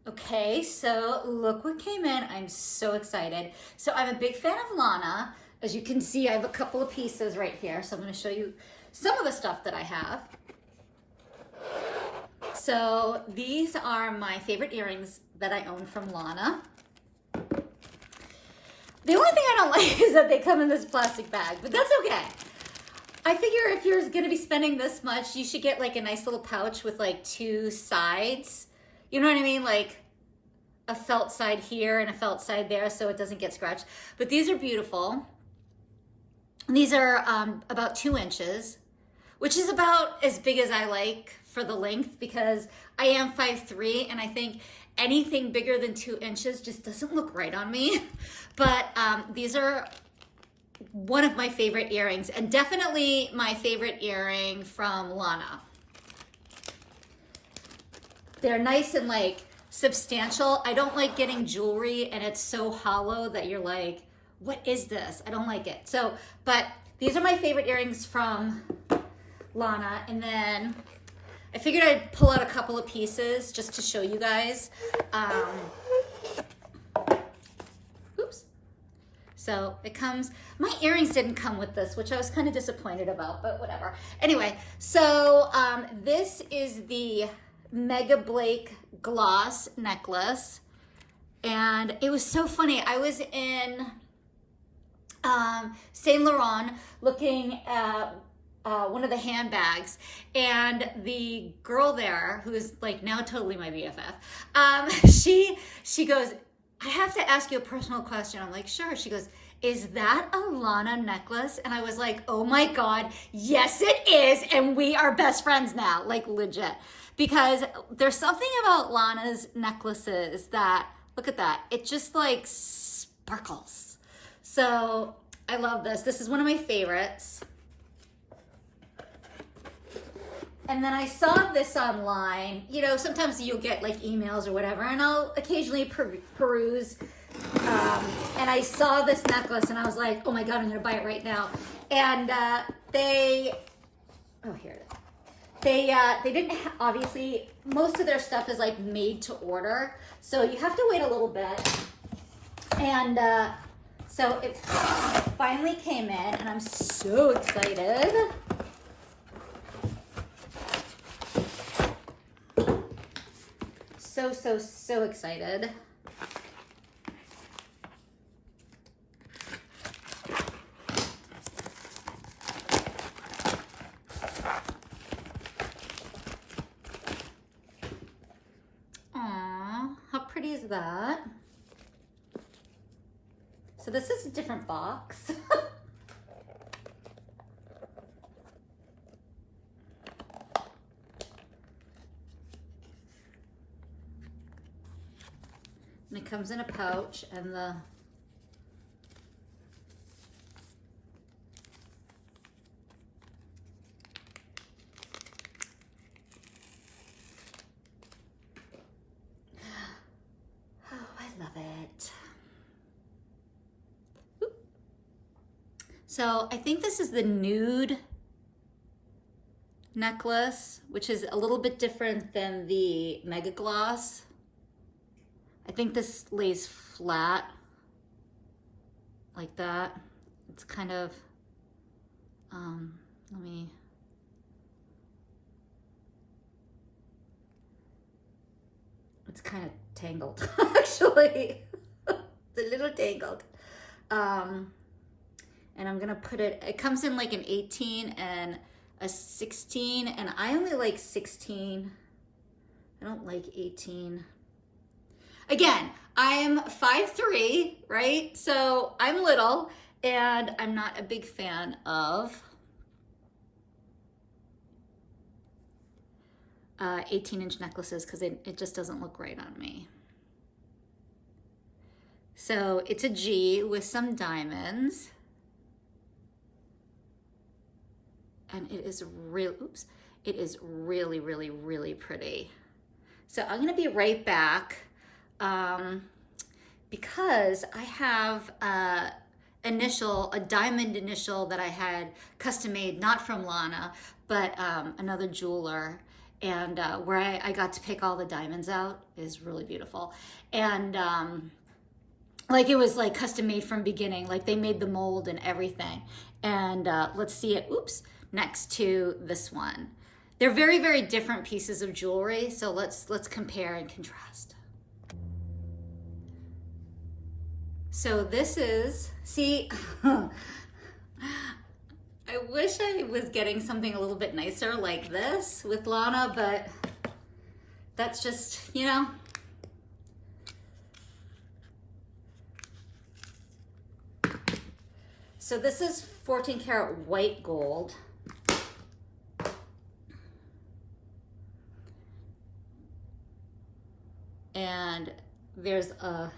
Okay, so look what came in. I'm so excited. So I'm a big fan of Lana. As you can see, I have a couple of pieces right here. So I'm going to show you some of the stuff that I have. So these are my favorite earrings that I own from Lana. The only thing I don't like is that they come in this plastic bag, but that's okay. I figure if you're going to be spending this much, you should get like a nice little pouch with like two sides. You know what I mean? Like a felt side here and a felt side there so it doesn't get scratched. But these are beautiful. These are about 2 inches, which is about as big as I like for the length because I am 5'3" and I think anything bigger than 2 inches just doesn't look right on me. But these are one of my favorite earrings and definitely my favorite earring from Lana. They're nice and like substantial. I don't like getting jewelry and it's so hollow that you're like, what is this? I don't like it. So, but these are my favorite earrings from Lana. And then I figured I'd pull out a couple of pieces just to show you guys. Oops. So it comes, my earrings didn't come with this, which I was kind of disappointed about, but whatever. Anyway, so this is the Mega Blake gloss necklace. And it was so funny. I was in Saint Laurent looking at one of the handbags, and the girl there, who is like now totally my BFF, she goes, I have to ask you a personal question. I'm like, sure. She goes, is that a Lana necklace? And I was like, oh my God, yes it is. And we are best friends now, like legit. Because there's something about Lana's necklaces that, look at that, it just like sparkles. So I love this. This is one of my favorites. And then I saw this online. You know, sometimes you'll get like emails or whatever, and I'll occasionally peruse. And I saw this necklace and I was like, oh my God, I'm gonna buy it right now. And oh, here it is. They didn't, obviously, most of their stuff is like made to order. So you have to wait a little bit. And so it finally came in and I'm so excited. So excited. Aw, how pretty is that? So this is a different box. And it comes in a pouch and the love it. Oop. So I think this is the nude necklace, which is a little bit different than the Mega Gloss. I think this lays flat like that. It's kind of, it's kind of tangled, actually. It's a little tangled. And I'm gonna put it, it comes in like an 18 and a 16, and I only like 16. I don't like 18. Again, I'm 5'3", right? So I'm little, and I'm not a big fan of 18-inch necklaces because it just doesn't look right on me. So it's a G with some diamonds. And it is it is really, really, really pretty. So I'm gonna be right back because I have a diamond initial that I had custom made, not from Lana, but another jeweler. And where I got to pick all the diamonds out is really beautiful. And like it was like custom made from beginning, like they made the mold and everything. And let's see it, oops, next to this one. They're very, very different pieces of jewelry. So let's compare and contrast. So this is, see, I wish I was getting something a little bit nicer like this with Lana, but that's just, you know. So this is 14 karat white gold. And there's a,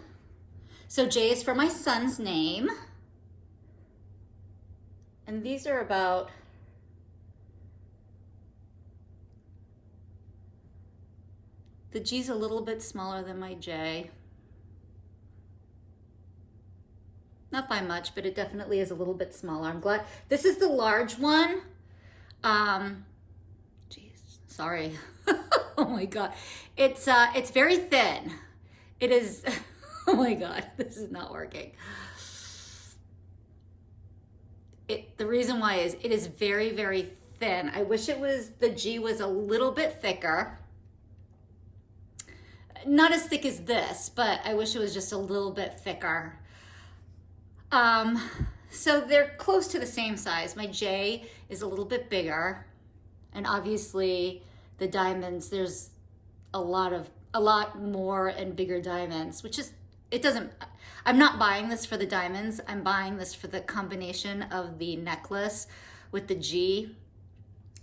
so J is for my son's name. And these are about, the G's a little bit smaller than my J. Not by much, but it definitely is a little bit smaller. I'm glad. This is the large one. Geez, sorry. Oh my God. It's very thin. It is, oh my God, this is not working. The reason why is it is very, very thin. I wish it was, the G was a little bit thicker. Not as thick as this, but I wish it was just a little bit thicker. So they're close to the same size. My J is a little bit bigger, and obviously the diamonds, there's a lot more and bigger diamonds, which is, it doesn't, I'm not buying this for the diamonds. I'm buying this for the combination of the necklace with the G.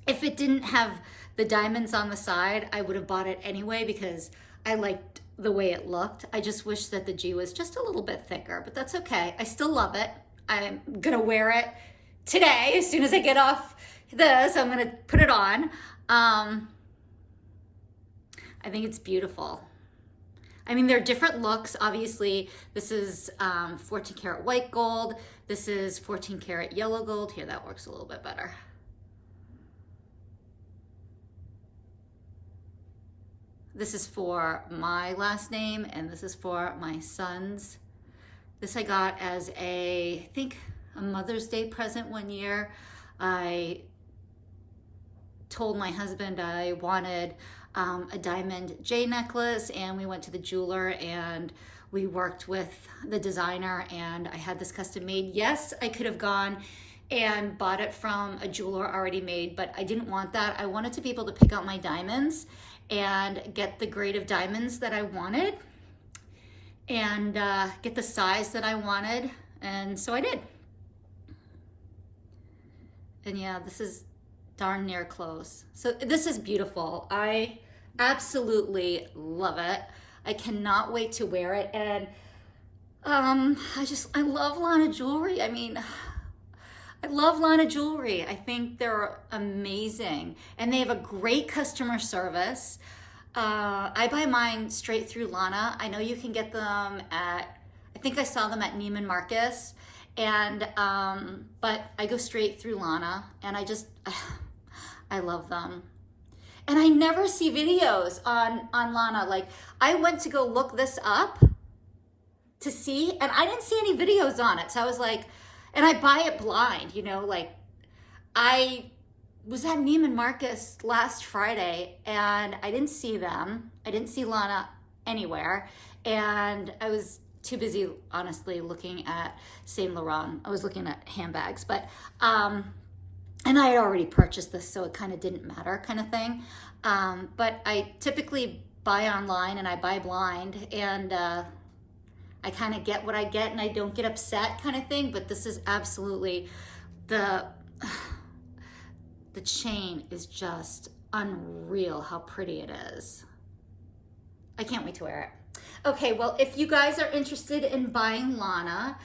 If it didn't have the diamonds on the side, I would have bought it anyway because I liked the way it looked. I just wish that the G was just a little bit thicker, but that's okay. I still love it. I'm gonna wear it today. As soon as I get off this, I'm gonna put it on. I think it's beautiful. I mean, they're different looks. Obviously, this is 14 karat white gold. This is 14 karat yellow gold. Here, that works a little bit better. This is for my last name, and this is for my son's. This I got as I think a Mother's Day present one year. I told my husband I wanted a diamond J necklace, and we went to the jeweler and we worked with the designer, and I had this custom made. Yes, I could have gone and bought it from a jeweler already made, but I didn't want that. I wanted to be able to pick out my diamonds and get the grade of diamonds that I wanted and get the size that I wanted, and so I did. And yeah, this is darn near close. So this is beautiful. I absolutely love it. I cannot wait to wear it. And I love Lana Jewerly. I mean, I love Lana Jewerly. I think they're amazing, and they have a great customer service. I buy mine straight through Lana. I know you can get them at, I think I saw them at Neiman Marcus, and but I go straight through Lana, and I love them. And I never see videos on Lana. Like, I went to go look this up to see, and I didn't see any videos on it. So I was like, and I buy it blind, you know, like I was at Neiman Marcus last Friday and I didn't see them. I didn't see Lana anywhere. And I was too busy, honestly, looking at Saint Laurent. I was looking at handbags, but, and I had already purchased this, so it kind of didn't matter kind of thing. But I typically buy online and I buy blind, and I kind of get what I get and I don't get upset kind of thing. But this is absolutely, the chain is just unreal how pretty it is. I can't wait to wear it. Okay, well, if you guys are interested in buying Lana,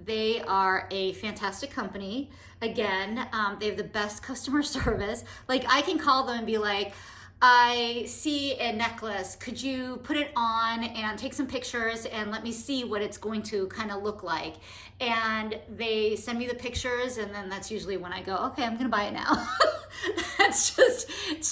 they are a fantastic company. Again, they have the best customer service. Like, I can call them and be like, I see a necklace, could you put it on and take some pictures and let me see what it's going to kind of look like? And they send me the pictures, and then that's usually when I go, okay, I'm gonna buy it now. It's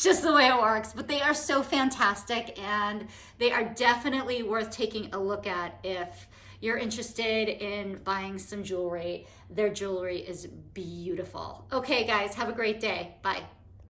just the way it works. But they are so fantastic, and they are definitely worth taking a look at if you're interested in buying some jewelry. Their jewelry is beautiful. Okay, guys, have a great day. Bye.